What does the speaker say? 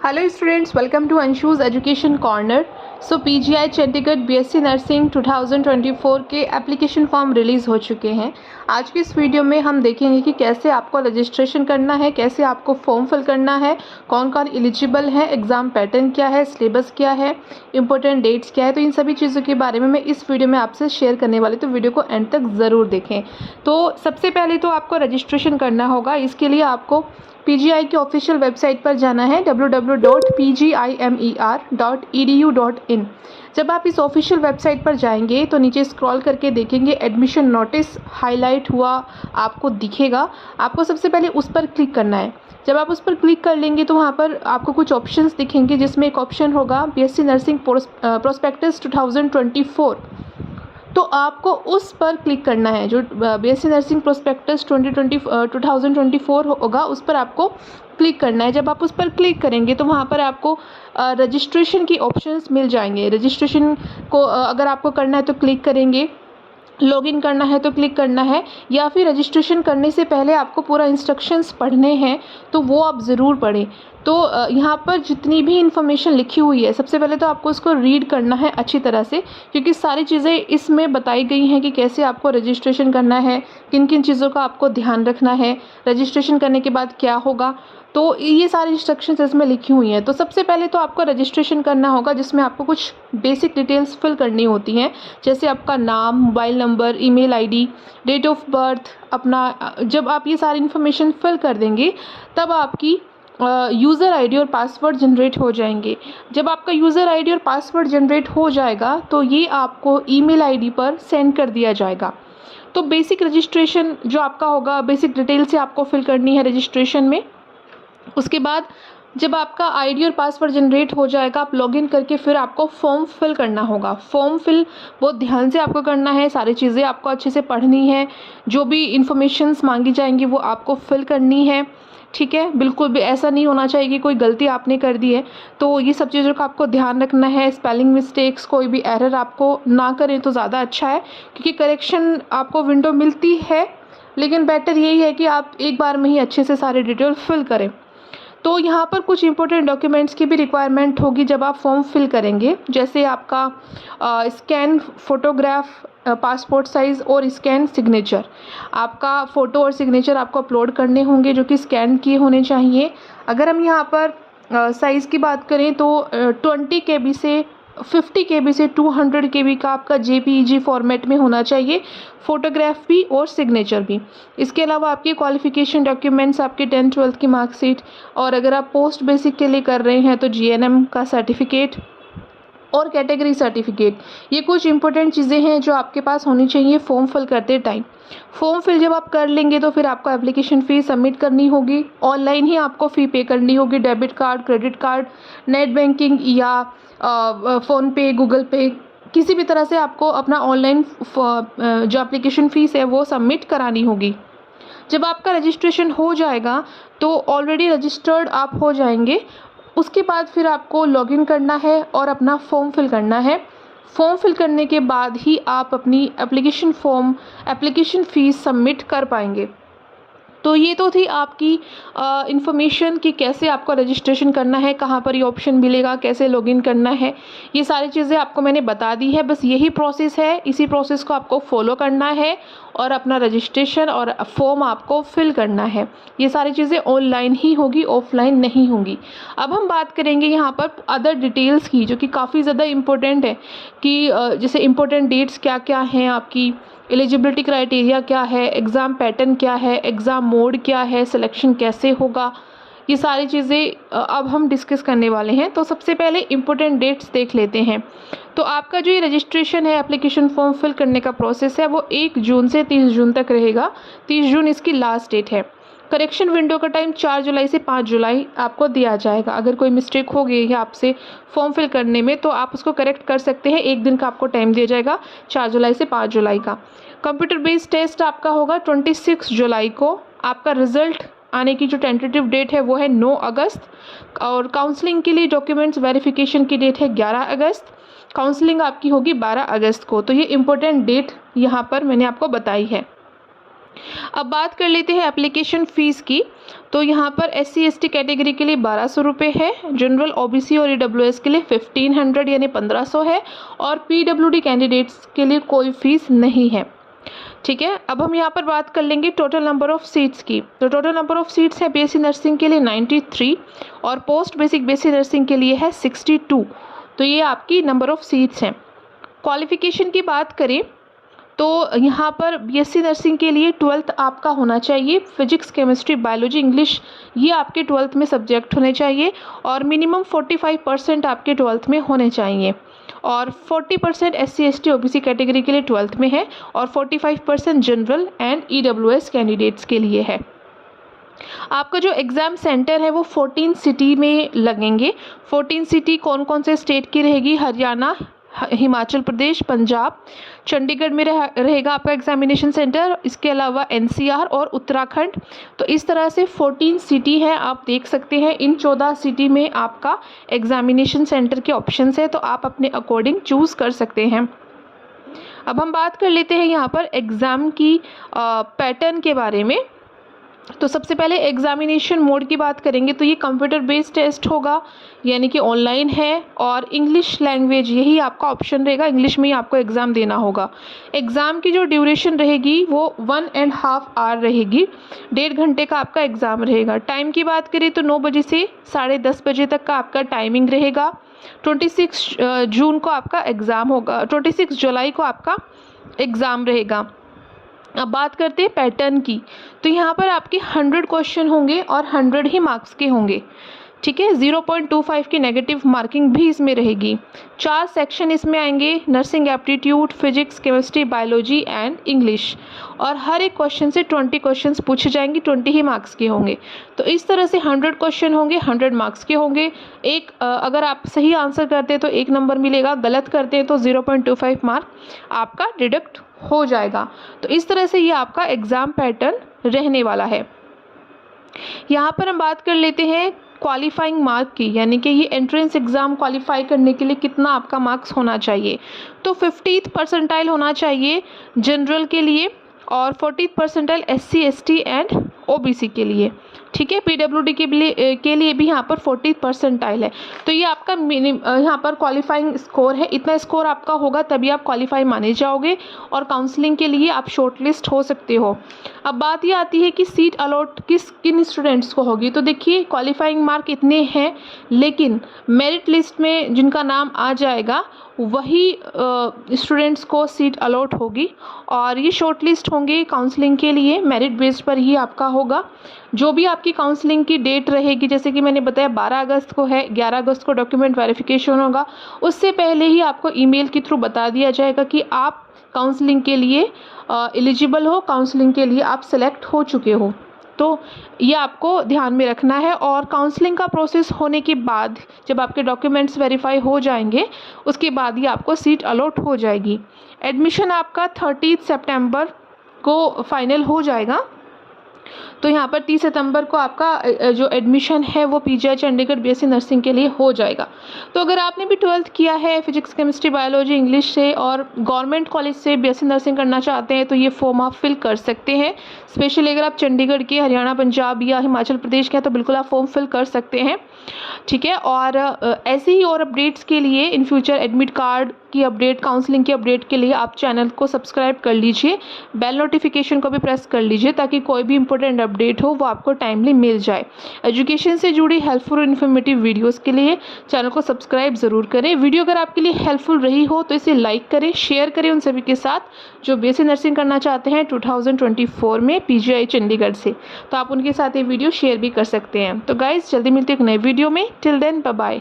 Hello students, welcome to Anshu's education corner. So PGI Chandigarh BSc nursing 2024 के application form release हो चुके हैं। आज की इस वीडियो में हम देखेंगे कि कैसे आपको रजिस्ट्रेशन करना है, कैसे आपको फॉर्म फिल करना है, कौन कौन एलिजिबल है, एग्ज़ाम पैटर्न क्या है, सिलेबस क्या है, इंपॉर्टेंट डेट्स क्या है। तो इन सभी चीज़ों के बारे में मैं इस वीडियो में आपसे शेयर करने वाली, तो वीडियो को एंड तक ज़रूर देखें। तो सबसे पहले तो आपको रजिस्ट्रेशन करना होगा। इसके लिए आपको पीजीआई की ऑफिशियल वेबसाइट पर जाना है www.pgimer.edu.in। जब आप इस ऑफिशियल वेबसाइट पर जाएंगे तो नीचे स्क्रॉल करके देखेंगे एडमिशन नोटिस हाईलाइट हुआ आपको दिखेगा। आपको सबसे पहले उस पर क्लिक करना है। जब आप उस पर क्लिक कर लेंगे तो वहाँ पर आपको कुछ ऑप्शंस दिखेंगे, जिसमें एक ऑप्शन होगा बीएससी नर्सिंग प्रोस्पेक्टस 2024। तो आपको उस पर क्लिक करना है। जो बीएससी नर्सिंग प्रोस्पेक्टस 2024 होगा, उस पर आपको क्लिक करना है। जब आप उस पर क्लिक करेंगे तो वहाँ पर आपको रजिस्ट्रेशन की ऑप्शंस मिल जाएंगे। रजिस्ट्रेशन को अगर आपको करना है तो क्लिक करेंगे, लॉगिन करना है तो क्लिक करना है, या फिर रजिस्ट्रेशन करने से पहले आपको पूरा इंस्ट्रक्शंस पढ़ने हैं तो वो आप ज़रूर पढ़ें। तो यहाँ पर जितनी भी इन्फॉर्मेशन लिखी हुई है, सबसे पहले तो आपको उसको रीड करना है अच्छी तरह से, क्योंकि सारी चीज़ें इसमें बताई गई हैं कि कैसे आपको रजिस्ट्रेशन करना है, किन किन चीज़ों का आपको ध्यान रखना है, रजिस्ट्रेशन करने के बाद क्या होगा। तो ये सारी इंस्ट्रक्शंस इसमें लिखी हुई हैं। तो सबसे पहले तो आपको रजिस्ट्रेशन करना होगा, जिसमें आपको कुछ बेसिक डिटेल्स फिल करनी होती हैं, जैसे आपका नाम, mobile number, email ID, date of birth अपना। जब आप ये सारी इन्फॉर्मेशन फिल कर देंगे तब आपकी यूज़र आईडी और पासवर्ड जनरेट हो जाएंगे। जब आपका यूज़र आईडी और पासवर्ड जनरेट हो जाएगा तो ये आपको ईमेल आईडी पर सेंड कर दिया जाएगा। तो बेसिक रजिस्ट्रेशन जो आपका होगा, बेसिक डिटेल से आपको फिल करनी है रजिस्ट्रेशन में। उसके बाद जब आपका आईडी और पासवर्ड जनरेट हो जाएगा, आप लॉगिन करके फिर आपको फॉर्म फिल करना होगा। फॉर्म फिल बहुत ध्यान से आपको करना है, सारी चीज़ें आपको अच्छे से पढ़नी है, जो भी इंफॉर्मेशंस मांगी जाएंगी वो आपको फिल करनी है। ठीक है, बिल्कुल भी ऐसा नहीं होना चाहिए कि कोई गलती आपने कर दी है। तो ये सब चीज़ों का आपको ध्यान रखना है। स्पेलिंग मिस्टेक्स, कोई भी एरर आपको ना करें तो ज़्यादा अच्छा है, क्योंकि करेक्शन आपको विंडो मिलती है, लेकिन बेटर यही है कि आप एक बार में ही अच्छे से सारे डिटेल फिल करें। तो यहाँ पर कुछ इंपॉर्टेंट डॉक्यूमेंट्स की भी रिक्वायरमेंट होगी जब आप फॉर्म फिल करेंगे, जैसे आपका स्कैन फोटोग्राफ, पासपोर्ट साइज़ और स्कैन सिग्नेचर। आपका फ़ोटो और सिग्नेचर आपको अपलोड करने होंगे, जो कि स्कैन किए होने चाहिए। अगर हम यहाँ पर साइज़ की बात करें तो 20 KB से 50 KB से 200 KB का आपका JPEG फॉर्मेट में होना चाहिए, फ़ोटोग्राफ भी और सिग्नेचर भी। इसके अलावा आपकी क्वालिफ़िकेशन डॉक्यूमेंट्स, आपके 10th 12th की मार्कशीट, और अगर आप पोस्ट बेसिक के लिए कर रहे हैं तो GNM का सर्टिफिकेट और कैटेगरी सर्टिफिकेट। ये कुछ इंपॉर्टेंट चीज़ें हैं जो आपके पास होनी चाहिए फॉर्म फिल करते टाइम। फॉर्म फिल जब आप कर लेंगे तो फिर आपको एप्लीकेशन फ़ी सबमिट करनी होगी। ऑनलाइन ही आपको फ़ी पे करनी होगी, debit card, credit card, net banking या फ़ोनपे, गूगल पे, किसी भी तरह से आपको अपना ऑनलाइन जो एप्लीकेशन फ़ीस है वो सबमिट करानी होगी। जब आपका रजिस्ट्रेशन हो जाएगा तो ऑलरेडी रजिस्टर्ड आप हो जाएंगे। उसके बाद फिर आपको लॉगिन करना है और अपना फॉर्म फिल करना है। फॉर्म फिल करने के बाद ही आप अपनी एप्लीकेशन फ़ीस सबमिट कर पाएंगे। तो ये तो थी आपकी इन्फॉर्मेशन कि कैसे आपको रजिस्ट्रेशन करना है, कहाँ पर ये ऑप्शन मिलेगा, कैसे लॉगिन करना है। ये सारी चीज़ें आपको मैंने बता दी है। बस यही प्रोसेस है, इसी प्रोसेस को आपको फॉलो करना है और अपना रजिस्ट्रेशन और फॉर्म आपको फिल करना है। ये सारी चीज़ें ऑनलाइन ही होगी, ऑफलाइन नहीं होंगी। अब हम बात करेंगे यहाँ पर अदर डिटेल्स की, जो कि काफ़ी ज़्यादा इम्पोर्टेंट है, कि जैसे इम्पोर्टेंट डेट्स क्या क्या हैं, आपकी एलिजिबिलिटी क्राइटेरिया क्या है, एग्ज़ाम पैटर्न क्या है, एग्ज़ाम मोड क्या है, सिलेक्शन कैसे होगा। ये सारी चीज़ें अब हम डिस्कस करने वाले हैं। तो सबसे पहले इम्पोर्टेंट डेट्स देख लेते हैं। तो आपका जो ये रजिस्ट्रेशन है, एप्लीकेशन फॉर्म फिल करने का प्रोसेस है, वो 1 जून से 30 जून तक रहेगा। 30 जून इसकी लास्ट डेट है। करेक्शन विंडो का टाइम 4 जुलाई से 5 जुलाई आपको दिया जाएगा। अगर कोई मिस्टेक हो गई है आपसे फॉर्म फिल करने में तो आप उसको करेक्ट कर सकते हैं। 1 दिन का आपको टाइम दिया जाएगा, 4 जुलाई से 5 जुलाई का। कंप्यूटर बेस्ड टेस्ट आपका होगा 26 जुलाई को। आपका रिजल्ट आने की जो टेंटेटिव डेट है वो है 9 अगस्त, और काउंसलिंग के लिए डॉक्यूमेंट्स वेरिफिकेशन की डेट है 11 अगस्त। काउंसलिंग आपकी होगी 12 अगस्त को। तो ये इम्पोर्टेंट डेट यहाँ पर मैंने आपको बताई है। अब बात कर लेते हैं एप्लीकेशन फ़ीस की। तो यहाँ पर SC/ST कैटेगरी के लिए 1200 रुपये है, जनरल OBC और EWS के लिए 1500 यानी 1500 है, और PWD कैंडिडेट्स के लिए कोई फ़ीस नहीं है। ठीक है, अब हम यहाँ पर बात कर लेंगे टोटल नंबर ऑफ़ सीट्स की। तो टोटल नंबर ऑफ़ सीट्स है BSc नर्सिंग के लिए 93 और पोस्ट बेसिक BSc नर्सिंग के लिए है 62। तो ये आपकी नंबर ऑफ़ सीट्स हैं। क्वालिफ़िकेशन की बात करें तो यहाँ पर BSc नर्सिंग के लिए 12th आपका होना चाहिए, फिजिक्स केमिस्ट्री बायोलॉजी इंग्लिश ये आपके 12th में सब्जेक्ट होने चाहिए, और मिनिमम 45% आपके 12th में होने चाहिए, और 40% SC/ST OBC कैटेगरी के लिए 12th में है, और 45% जनरल एंड EWS कैंडिडेट्स के लिए है। आपका जो एग्ज़ाम सेंटर है वो 14 सिटी में लगेंगे। 14 सिटी कौन कौन से स्टेट की रहेगी? हरियाणा, हिमाचल प्रदेश, पंजाब, चंडीगढ़ में रहेगा आपका एग्जामिनेशन सेंटर, इसके अलावा NCR और उत्तराखंड। तो इस तरह से 14 सिटी हैं, आप देख सकते हैं। इन 14 सिटी में आपका एग्जामिनेशन सेंटर के ऑप्शंस है, तो आप अपने अकॉर्डिंग चूज़ कर सकते हैं। अब हम बात कर लेते हैं यहाँ पर एग्ज़ाम की पैटर्न के बारे में। तो सबसे पहले एग्जामिनेशन मोड की बात करेंगे तो ये कंप्यूटर बेस्ड टेस्ट होगा, यानी कि ऑनलाइन है, और इंग्लिश लैंग्वेज यही आपका ऑप्शन रहेगा, इंग्लिश में ही आपको एग्ज़ाम देना होगा। एग्ज़ाम की जो ड्यूरेशन रहेगी वो 1.5 आवर रहेगी, 1.5 घंटे का आपका एग्ज़ाम रहेगा। टाइम की बात करें तो 9 बजे से 10:30 बजे तक का आपका टाइमिंग रहेगा। 26 जून को आपका एग्ज़ाम होगा, 26 जुलाई को आपका एग्ज़ाम रहेगा। अब बात करते हैं पैटर्न की। तो यहाँ पर आपके 100 क्वेश्चन होंगे और 100 ही मार्क्स के होंगे। ठीक है, 0.25 की नेगेटिव मार्किंग भी इसमें रहेगी। 4 सेक्शन इसमें आएंगे, nursing aptitude, physics, chemistry, biology and English, और हर एक क्वेश्चन से 20 क्वेश्चंस पूछे जाएंगे, 20 ही मार्क्स के होंगे। तो इस तरह से 100 क्वेश्चन होंगे, 100 मार्क्स के होंगे। अगर आप सही आंसर करते हैं तो 1 नंबर मिलेगा, गलत करते हैं तो 0.25 मार्क आपका डिडक्ट हो जाएगा। तो इस तरह से ये आपका एग्ज़ाम पैटर्न रहने वाला है। यहाँ पर हम बात कर लेते हैं क्वालिफाइंग मार्क की, यानी कि ये एंट्रेंस एग्ज़ाम क्वालिफाई करने के लिए कितना आपका मार्क्स होना चाहिए। तो 50th परसेंटाइल होना चाहिए जनरल के लिए, और 40th percentile SC/ST and OBC के लिए। ठीक है, PWD के लिए भी यहाँ पर 40th परसेंटाइल है। तो ये आपका यहाँ पर क्वालिफाइंग स्कोर है, इतना स्कोर आपका होगा तभी आप क्वालिफाई माने जाओगे, और काउंसलिंग के लिए आप शॉर्टलिस्ट हो सकते हो। अब बात ये आती है कि सीट अलॉट किन स्टूडेंट्स को होगी। तो देखिए, क्वालिफाइंग मार्क इतने हैं, लेकिन मेरिट लिस्ट में जिनका नाम आ जाएगा वही स्टूडेंट्स को सीट अलॉट होगी, और ये शॉर्ट लिस्ट होंगे काउंसलिंग के लिए, मेरिट बेस पर ही आपका होगा। जो भी आपकी काउंसलिंग की डेट रहेगी, जैसे कि मैंने बताया 12 अगस्त को है, 11 अगस्त को डॉक्यूमेंट वेरिफिकेशन होगा, उससे पहले ही आपको ईमेल के थ्रू बता दिया जाएगा कि आप काउंसलिंग के लिए एलिजिबल हो, काउंसलिंग के लिए आप सेलेक्ट हो चुके हो। तो ये आपको ध्यान में रखना है। और काउंसलिंग का प्रोसेस होने के बाद जब आपके डॉक्यूमेंट्स वेरीफाई हो जाएंगे, उसके बाद ही आपको सीट अलॉट हो जाएगी। एडमिशन आपका 30 सितंबर को फाइनल हो जाएगा। तो यहाँ पर 30 सितंबर को आपका जो एडमिशन है वो PGI चंडीगढ़ BSc नर्सिंग के लिए हो जाएगा। तो अगर आपने भी 12th किया है फिजिक्स केमिस्ट्री बायोलॉजी इंग्लिश से और गवर्नमेंट कॉलेज से BSc नर्सिंग करना चाहते हैं, तो ये फॉर्म आप फिल कर सकते हैं। स्पेशली अगर आप चंडीगढ़ के, हरियाणा, पंजाब या हिमाचल प्रदेश के हैं तो बिल्कुल आप फॉर्म फिल कर सकते हैं। ठीक है, और ऐसे ही और अपडेट्स के लिए इन फ्यूचर एडमिट कार्ड की अपडेट, काउंसलिंग की अपडेट के लिए आप चैनल को सब्सक्राइब कर लीजिए, बेल नोटिफिकेशन को भी प्रेस कर लीजिए, ताकि कोई भी इंपॉर्टेंट अपडेट हो वो आपको टाइमली मिल जाए। एजुकेशन से जुड़ी हेल्पफुल और इन्फॉर्मेटिव वीडियोस के लिए चैनल को सब्सक्राइब ज़रूर करें। वीडियो अगर आपके लिए हेल्पफुल रही हो तो इसे लाइक करें, शेयर करें उन सभी के साथ जो BSc नर्सिंग करना चाहते हैं 2024 में PGI चंडीगढ़ से। तो आप उनके साथ ये वीडियो शेयर भी कर सकते हैं। तो गाइज़, जल्दी मिलते हैं एक नए वीडियो में। Till then, bye bye.